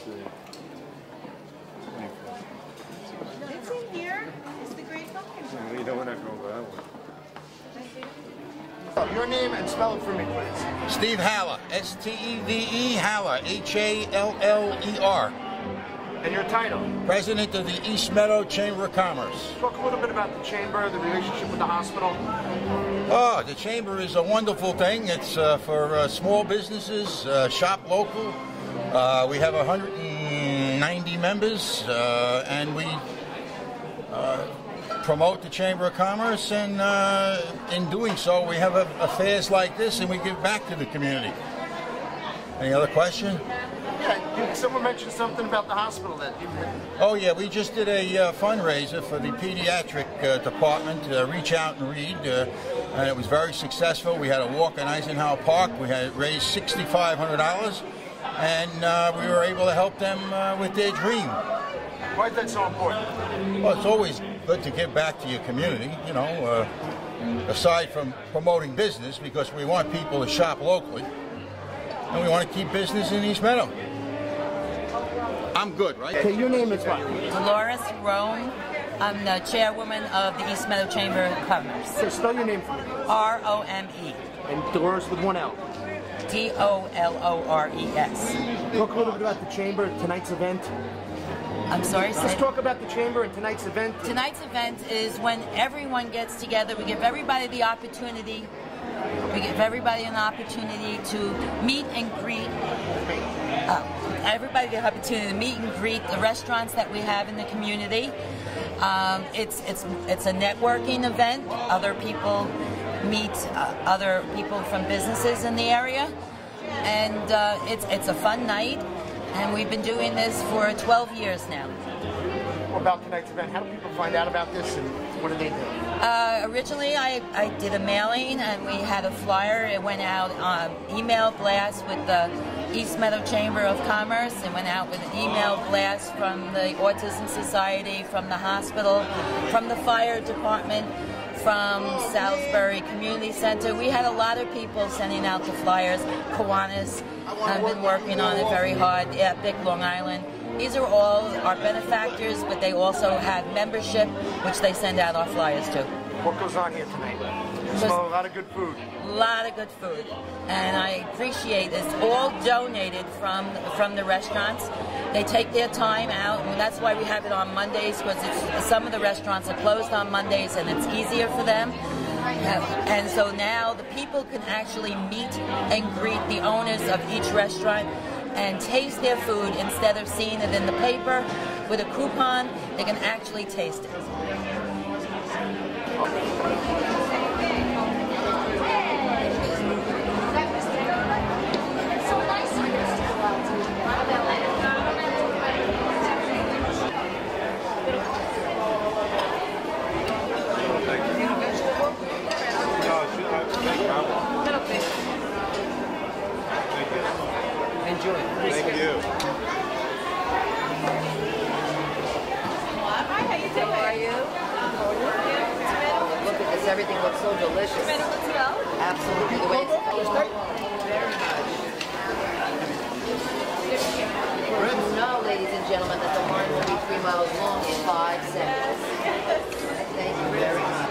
It's in here. It's the Great Pumpkin. You know we're not going for that one. Your name and spell it for me, please. Steve Haller, S-T-E-V-E, Haller, H-A-L-L-E-R. And your title? President of the East Meadow Chamber of Commerce. Talk a little bit about the chamber, the relationship with the hospital. Oh, the chamber is a wonderful thing. It's for small businesses, shop local. We have 190 members, and we promote the Chamber of Commerce, and in doing so, we have affairs like this, and we give back to the community. Any other question? Yeah, someone mentioned something about the hospital that you... Oh yeah, we just did a fundraiser for the pediatric department, Reach Out and Read, and it was very successful. We had a walk in Eisenhower Park. We had raised $6,500, and we were able to help them with their dream. Why is that so important? Well, it's always good to give back to your community, you know, aside from promoting business, because we want people to shop locally, and we want to keep business in East Meadow. I'm good, right? Okay, your name is what? Dolores Rome. I'm the chairwoman of the East Meadow Chamber of Commerce. So spell your name for me. R-O-M-E. And Dolores with one L. D-O-L-O-R-E-S. Talk a little bit about the chamber, tonight's event. I'm sorry, Let's talk about the chamber and tonight's event. Tonight's event is when everyone gets together. We give everybody the opportunity. We give everybody an opportunity to meet and greet. Everybody the opportunity to meet and greet the restaurants that we have in the community. It's a networking event. Other people meet other people from businesses in the area, and it's a fun night. And we've been doing this for 12 years now. About tonight's event, how do people find out about this, and what do they do? Originally, I did a mailing, and we had a flyer. It went out email blast with the East Meadow Chamber of Commerce. It went out with an email blast from the Autism Society, from the hospital, from the fire department, from Salisbury Community Center. We had a lot of people sending out the flyers. Kiwanis have been working on it very hard. Big Long Island. These are all our benefactors, but they also have membership, which they send out our flyers to. What goes on here tonight? Smell a lot of good food. A lot of good food, and I appreciate it's all donated from the restaurants. They take their time out, and that's why we have it on Mondays, because some of the restaurants are closed on Mondays, and it's easier for them. And so now the people can actually meet and greet the owners of each restaurant and taste their food instead of seeing it in the paper with a coupon. They can actually taste it. Enjoy. Thank you. Hi, how you doing? How are you? Look at this, everything looks so delicious. Meadow looks well. Absolutely, the way it's very much. You know, ladies and gentlemen, that the line will be 3 miles long in 5 seconds. Thank you very much.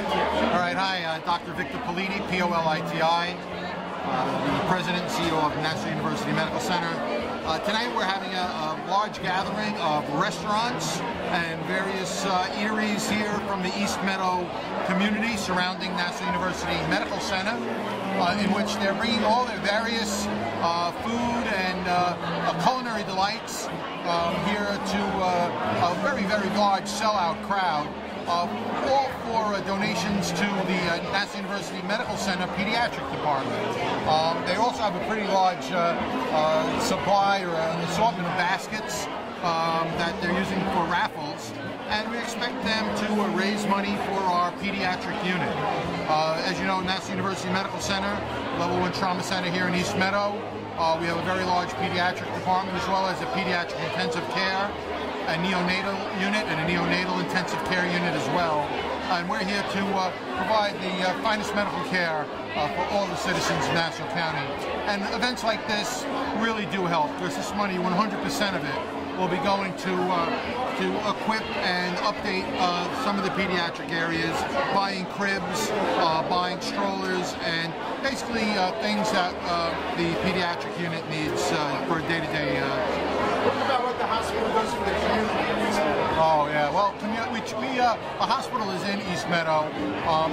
All right, hi, Dr. Victor Politi, P-O-L-I-T-I, the President and CEO of National University Medical Center. Tonight we're having a large gathering of restaurants and various eateries here from the East Meadow community surrounding National University Medical Center, in which they're bringing all their various food and culinary delights here to a very, very large sellout crowd. All for donations to the National University Medical Center Pediatric Department. They also have a pretty large supply or an assortment of baskets that they're using for raffles, and we expect them to raise money for our pediatric unit. As you know, National University Medical Center, Level 1 Trauma Center here in East Meadow, we have a very large pediatric department as well as a pediatric intensive care, a neonatal unit, and a neonatal intensive care unit as well. And we're here to provide the finest medical care for all the citizens of Nassau County. And events like this really do help, because this money, 100% of it, will be going to equip and update some of the pediatric areas, buying cribs, buying strollers, and basically things that the pediatric unit needs for day-to-day. What about what the hospital does for the community? Oh yeah, well, the hospital is in East Meadow,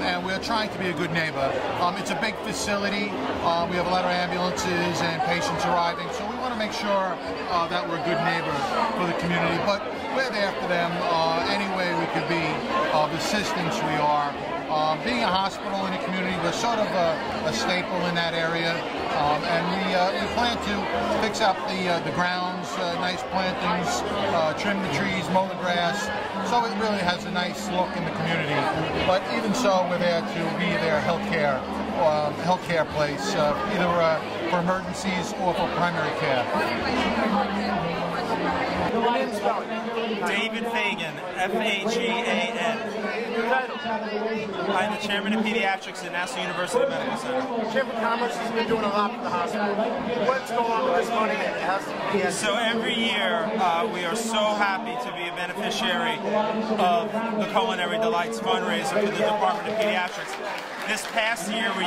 and we're trying to be a good neighbor. It's a big facility. We have a lot of ambulances and patients arriving, so we want to make sure that we're a good neighbor for the community. But we're there for them any way we could be of assistance we are. Being a hospital in the community, we're sort of a staple in that area, and we plan to fix up the grounds, nice plantings, trim the trees, mow the grass, so it really has a nice look in the community. But even so, we're there to be their healthcare place, either for emergencies or for primary care. David Fagan, F-A-G-A-N. I'm the chairman of pediatrics at Nassau University Medical Center. Chamber of Commerce has been doing a lot for the hospital. What's going on with this money? So every year we are so happy to be a beneficiary of the Culinary Delights fundraiser for the Department of Pediatrics. This past year we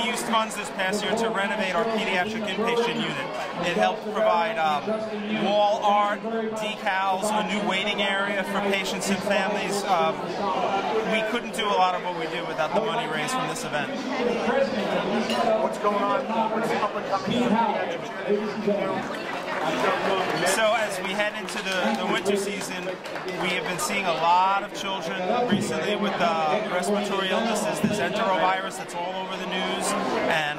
used funds this past year to renovate our pediatric inpatient unit. It helped provide wall art, decals, a new waiting area for patients and families. We couldn't do a lot of what we do without the money raised from this event. What's going on? What's up and coming in the pediatric unit? So as we head into the winter season, we have been seeing a lot of children recently with respiratory illnesses. There's enterovirus that's all over the news, and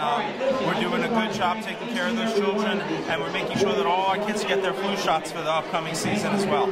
we're doing a good job taking care of those children, and we're making sure that all our kids get their flu shots for the upcoming season as well.